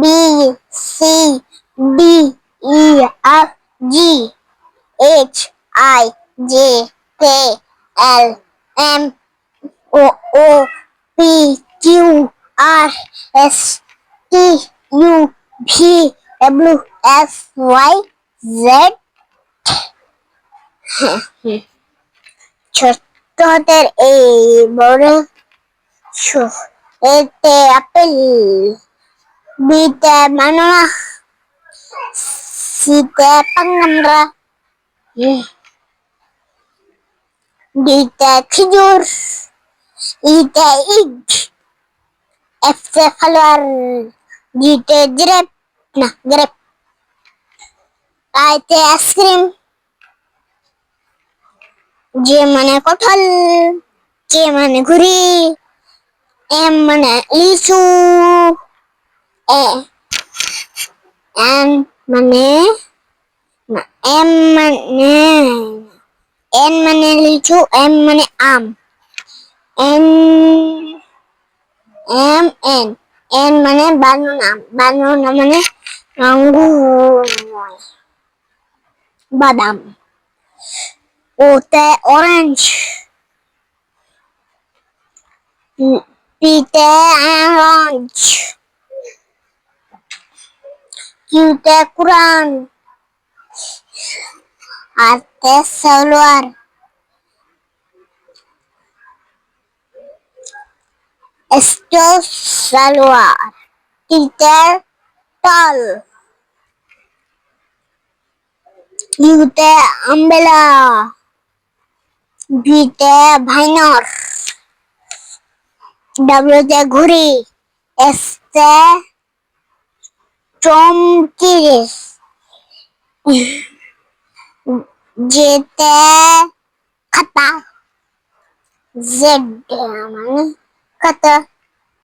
B C D E F G H I J K L M O P Q R S T U V W X Y Z. ছোট্ট হাতের এই বড় এতে apple, বিতে বানানা, সিতে পাঙ্গামরা, ডিতে খেজুর, ইতে ইট, এফতে ফলোয়ার, জিতে গ্রেপ, না গ্রেপ, আইতে আইসক্রিম, যে মানে কঠাল, কে মানে ঘুড়ি, এম মানে লিচু, এম মানে না এম মানে এন মানে লিচু, এম মানে আম, এন এম এন এন মানে বানানা, বানানা মানে আঙ্গুর, বাদাম, ওতে অরেঞ্জ, পিতে অরেঞ্জ, কিউতে কুরআন, আরতে সালোয়ার, এসতে সালোয়ার, টিতে টাল, ইউতে আমবেলা, ভিতে ভাইনর, ডাব্লিউতে ঘুড়ি, এসতে চমকি, যেতে খাতা, জেড মানে খাতা।